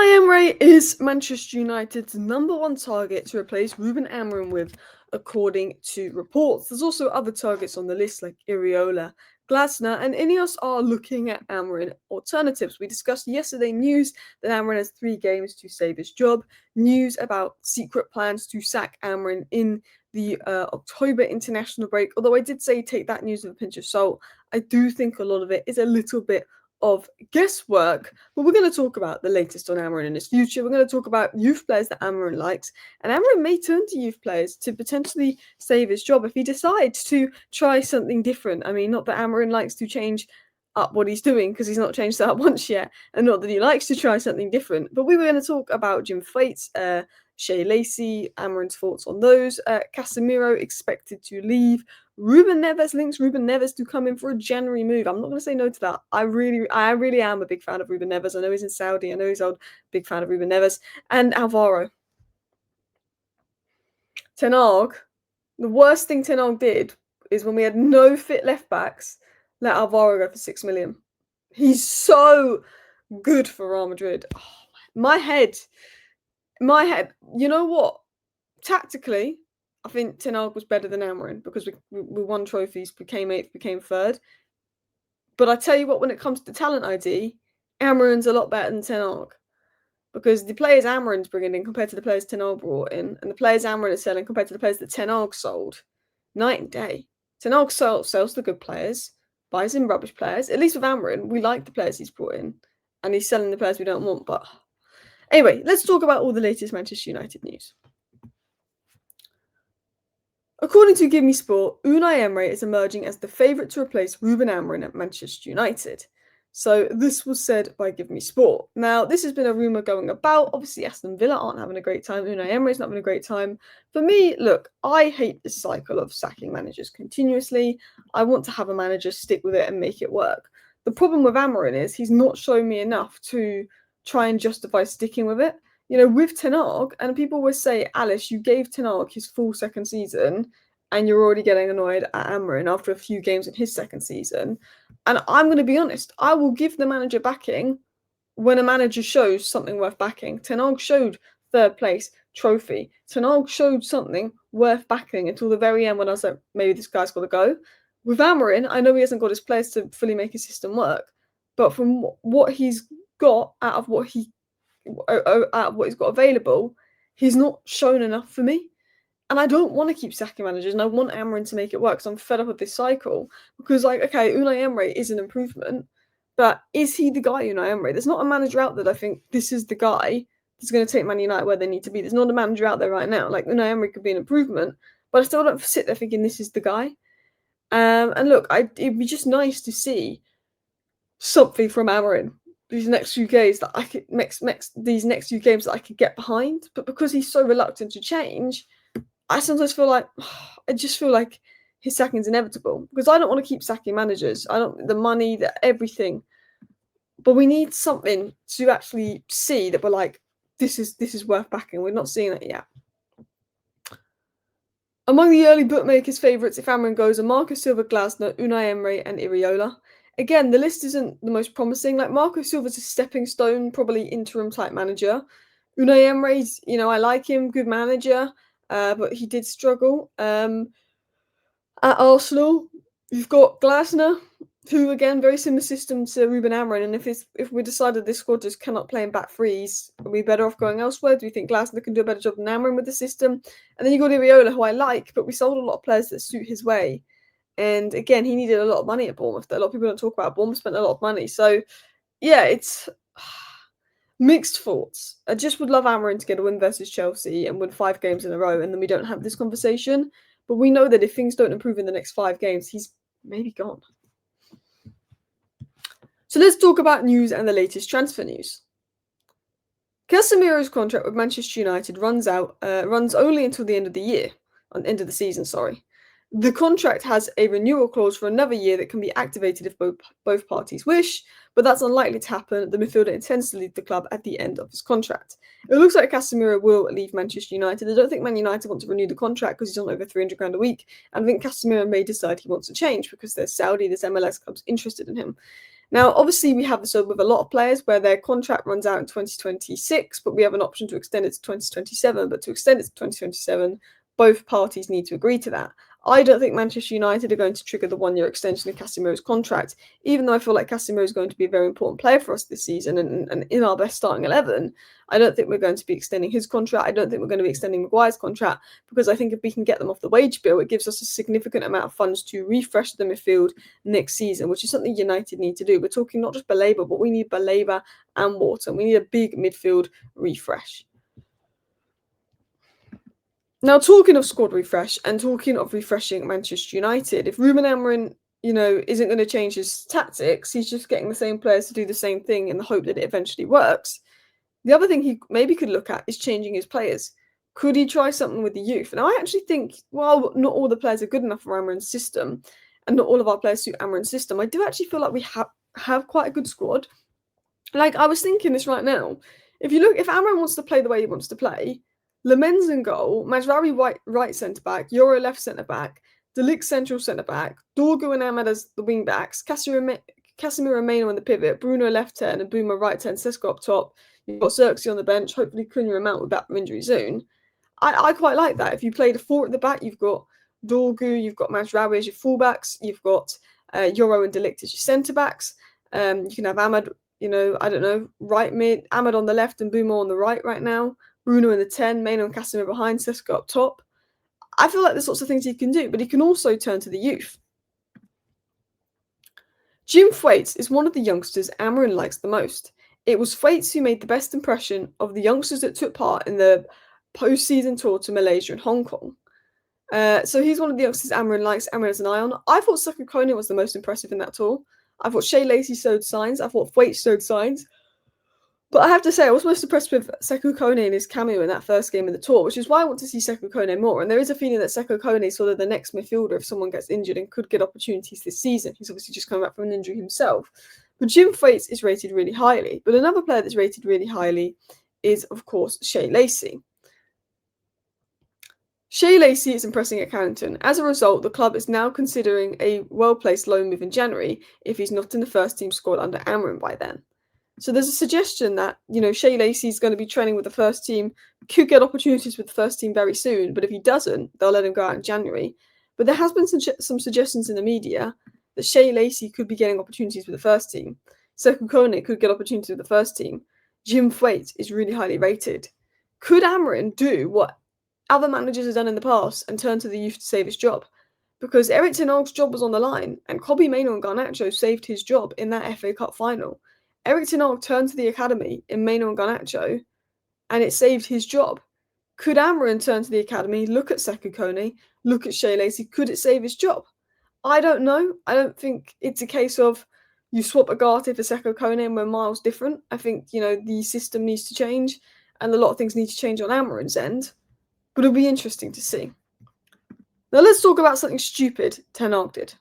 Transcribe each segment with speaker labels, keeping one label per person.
Speaker 1: Unai Emery is Manchester United's number one target to replace Ruben Amorim with, according to reports. There's also other targets on the list like Iriola, Glasner, and Ineos are looking at Amorim alternatives. We discussed yesterday news that Amorim has 3 games to save his job, news about secret plans to sack Amorim in the October international break. Although I did say take that news with a pinch of salt, I do think a lot of it is a little bit of guesswork, but we're going to talk about the latest on Amorim in his future. We're going to talk about youth players that Amorim likes, and Amorim may turn to youth players to potentially save his job if he decides to try something different. I mean, not that Amorim likes to change up what he's doing because he's not changed that up once yet, and not that he likes to try something different. But we were going to talk about Jim Thwaites, Shea Lacey, Amorim's thoughts on those. Casemiro expected to leave. Ruben Neves links Ruben Neves to come in for a January move. I'm not going to say no to that. I really am a big fan of Ruben Neves. I know he's in Saudi. I know he's a big fan of Ruben Neves. And Alvaro. Ten Hag, the worst thing Ten Hag did is when we had no fit left backs, let Alvaro go for 6 million. He's so good for Real Madrid. Oh, my head, you know what? Tactically, I think Ten Hag was better than Amorim because we won trophies, became 8th, became 3rd. But I tell you what, when it comes to talent ID, Amorim's a lot better than Ten Hag. Because the players Amorim's bringing in compared to the players Ten Hag brought in, and the players Amorim is selling compared to the players that Ten Hag sold, night and day. Ten Hag sells the good players, buys in rubbish players. At least with Amorim, we like the players he's brought in, and he's selling the players we don't want. But anyway, let's talk about all the latest Manchester United news. According to Give Me Sport, Unai Emery is emerging as the favourite to replace Ruben Amorim at Manchester United. So this was said by Give Me Sport. Now, this has been a rumour going about. Obviously, Aston Villa aren't having a great time. Unai Emery's not having a great time. For me, look, I hate this cycle of sacking managers continuously. I want to have a manager stick with it and make it work. The problem with Amorim is he's not shown me enough to try and justify sticking with it. You know, with Ten Hag, and people always say, Alice, you gave Ten Hag his full second season and you're already getting annoyed at Amorim after a few games in his second season. And I'm going to be honest, I will give the manager backing when a manager shows something worth backing. Ten Hag showed 3rd place trophy. Ten Hag showed something worth backing until the very end when I was like, maybe this guy's got to go. With Amorim, I know he hasn't got his players to fully make his system work, but from what he's got out of what he's got available, he's not shown enough for me. And I don't want to keep sacking managers, and I want Amorim to make it work because I'm fed up with this cycle. Because, like, okay, Unai Emery is an improvement, but is he the guy, Unai Emery? There's not a manager out there that I think this is the guy that's going to take Man United where they need to be. There's not a manager out there right now. Like, Unai Emery could be an improvement, but I still don't sit there thinking this is the guy. And look, it'd be just nice to see something from Amorim these next few games that I could these next few games that I could get behind. But because he's so reluctant to change, I sometimes feel like his sacking's inevitable because I don't want to keep sacking managers. I don't the money, everything, but we need something to actually see that we're like, this is worth backing. We're not seeing that yet. Among the early bookmakers' favourites, if Amorim goes, are Marco Silva, Glasner, Unai Emery, and Iriola. Again, the list isn't the most promising. Like Marco Silva's a stepping stone, probably interim type manager. Unai Emery's, I like him, good manager. But he did struggle. At Arsenal, you've got Glasner, who again very similar system to Ruben Amorim. And if we decided this squad just cannot play in back threes, are we better off going elsewhere? Do we think Glasner can do a better job than Amorim with the system? And then you got Iriola, who I like, but we sold a lot of players that suit his way. And again, he needed a lot of money at Bournemouth. That a lot of people don't talk about. Bournemouth spent a lot of money, so yeah, it's mixed thoughts. I just would love Amorim to get a win versus Chelsea and win 5 games in a row, and then we don't have this conversation. But we know that if things don't improve in the next 5 games, he's maybe gone. So let's talk about news and the latest transfer news. Casemiro's contract with Manchester United runs only until the end of the season. The contract has a renewal clause for another year that can be activated if both parties wish, but that's unlikely to happen. The midfielder intends to leave the club at the end of his contract. It looks like Casemiro will leave Manchester United. I don't think Man United want to renew the contract because he's on over £300 a week, and I think Casemiro may decide he wants to change because there's Saudi, there's MLS clubs interested in him. Now, obviously, we have this with a lot of players where their contract runs out in 2026, but we have an option to extend it to 2027. But to extend it to 2027, both parties need to agree to that. I don't think Manchester United are going to trigger the 1 year extension of Casemiro's contract, even though I feel like Casemiro is going to be a very important player for us this season and in our best starting 11. I don't think we're going to be extending his contract. I don't think we're going to be extending Maguire's contract, because I think if we can get them off the wage bill, it gives us a significant amount of funds to refresh the midfield next season, which is something United need to do. We're talking not just Baleba, but we need Baleba and Wharton. We need a big midfield refresh. Now, talking of squad refresh and talking of refreshing Manchester United, if Ruben Amorim, isn't going to change his tactics, he's just getting the same players to do the same thing in the hope that it eventually works. The other thing he maybe could look at is changing his players. Could he try something with the youth? And I actually think, while not all the players are good enough for Amorim's system, and not all of our players suit Amorim's system, I do actually feel like we have quite a good squad. Like, I was thinking this right now. If Amorim wants to play the way he wants to play, Lamens in goal, Managerial right centre back, Euro left centre back, De Ligt central centre back, Dorgu and Ahmed as the wing backs, Casemiro and Maino on the pivot, Bruno left turn and Boomer right turn, Sesko up top. You've got Xerxes on the bench. Hopefully, Cunha and Mount will be back from injury soon. I quite like that. If you played a four at the back, you've got Dorgu, you've got Managerial as your fullbacks, you've got Euro and De Ligt as your centre backs. You can have Ahmed, right mid, Ahmed on the left and Boomer on the right now. Bruno in the 10, Maino and Casemiro behind, Sesko up top. I feel like there's lots of things he can do, but he can also turn to the youth. Jim Thwaite is one of the youngsters Amorim likes the most. It was Thwaite who made the best impression of the youngsters that took part in the post-season tour to Malaysia and Hong Kong. So he's one of the youngsters Amorim likes. Amorim has an eye on. I thought Sekou Kone was the most impressive in that tour. I thought Shea Lacey showed signs. I thought Thwaite showed signs. But I have to say, I was most impressed with Sekou Kone and his cameo in that first game of the tour, which is why I want to see Sekou Kone more. And there is a feeling that Sekou Kone is sort of the next midfielder if someone gets injured and could get opportunities this season. He's obviously just coming back from an injury himself. But Jim Thwaite is rated really highly. But another player that's rated really highly is, of course, Shea Lacey. Shea Lacey is impressing at Carrington. As a result, the club is now considering a well-placed loan move in January if he's not in the first team squad under Amorim by then. So there's a suggestion that, Shea Lacey is going to be training with the first team, could get opportunities with the first team very soon, but if he doesn't, they'll let him go out in January. But there has been some suggestions in the media that Shea Lacey could be getting opportunities with the first team. Sekou Kone could get opportunities with the first team. Jim Thwaite is really highly rated. Could Amorim do what other managers have done in the past and turn to the youth to save his job? Because Eric Ten Hag's job was on the line, and Kobbie Mainoo and Garnacho saved his job in that FA Cup final. Eric Ten Hag turned to the academy in Mainoo and Garnacho, and it saved his job. Could Amorim turn to the academy, look at Sekou Kone, look at Shea Lacey? Could it save his job? I don't know. I don't think it's a case of you swap Agate for Sekou Kone and we're miles different. I think, the system needs to change, and a lot of things need to change on Amorim's end. But it'll be interesting to see. Now let's talk about something stupid Ten Hag did.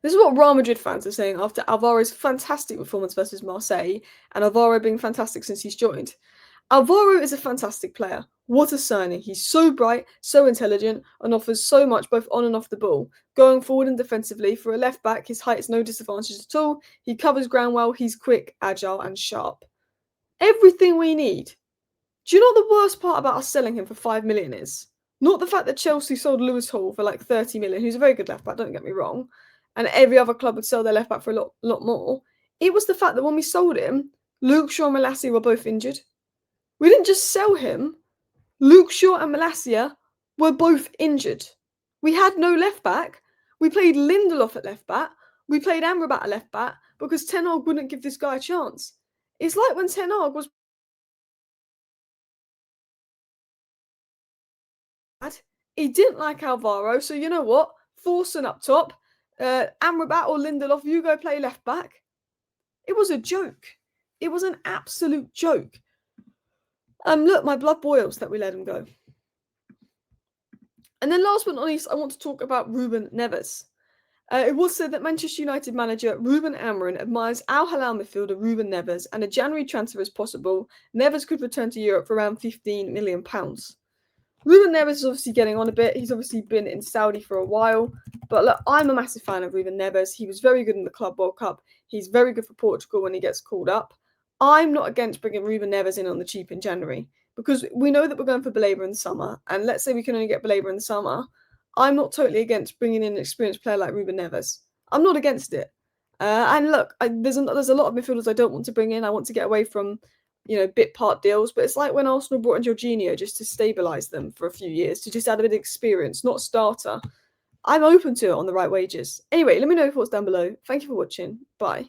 Speaker 1: This is what Real Madrid fans are saying after Alvaro's fantastic performance versus Marseille, and Alvaro being fantastic since he's joined. Alvaro is a fantastic player. What a signing. He's so bright, so intelligent, and offers so much both on and off the ball. Going forward and defensively, for a left back, his height is no disadvantage at all. He covers ground well, he's quick, agile, and sharp. Everything we need. Do you know what the worst part about us selling him for 5 million is? Not the fact that Chelsea sold Lewis Hall for like 30 million, who's a very good left back, don't get me wrong, and every other club would sell their left back for a lot more. It was the fact that when we sold him, Luke Shaw and Malacia were both injured. We didn't just sell him. Luke Shaw and Malacia were both injured. We had no left back. We played Lindelof at left back. We played Amrabat at left back because Ten Hag wouldn't give this guy a chance. It's like when Ten Hag was bad. He didn't like Alvaro, so you know what? Forsen up top. Amrabat or Lindelof, you go play left back. It was a joke. It was an absolute joke. Look, my blood boils that we let him go. And then last but not least, I want to talk about Ruben Neves. It was said that Manchester United manager Ruben Amorim admires Al Hilal midfielder Ruben Neves, and a January transfer is possible. Neves could return to Europe for around £15 million. Ruben Neves is obviously getting on a bit. He's obviously been in Saudi for a while. But look, I'm a massive fan of Ruben Neves. He was very good in the Club World Cup. He's very good for Portugal when he gets called up. I'm not against bringing Ruben Neves in on the cheap in January because we know that we're going for Baleba in the summer. And let's say we can only get Baleba in the summer. I'm not totally against bringing in an experienced player like Ruben Neves. I'm not against it. And look, there's a lot of midfielders I don't want to bring in. I want to get away from bit part deals, but it's like when Arsenal brought in Jorginho just to stabilise them for a few years, to just add a bit of experience, not starter. I'm open to it on the right wages. Anyway, let me know your thoughts down below. Thank you for watching. Bye.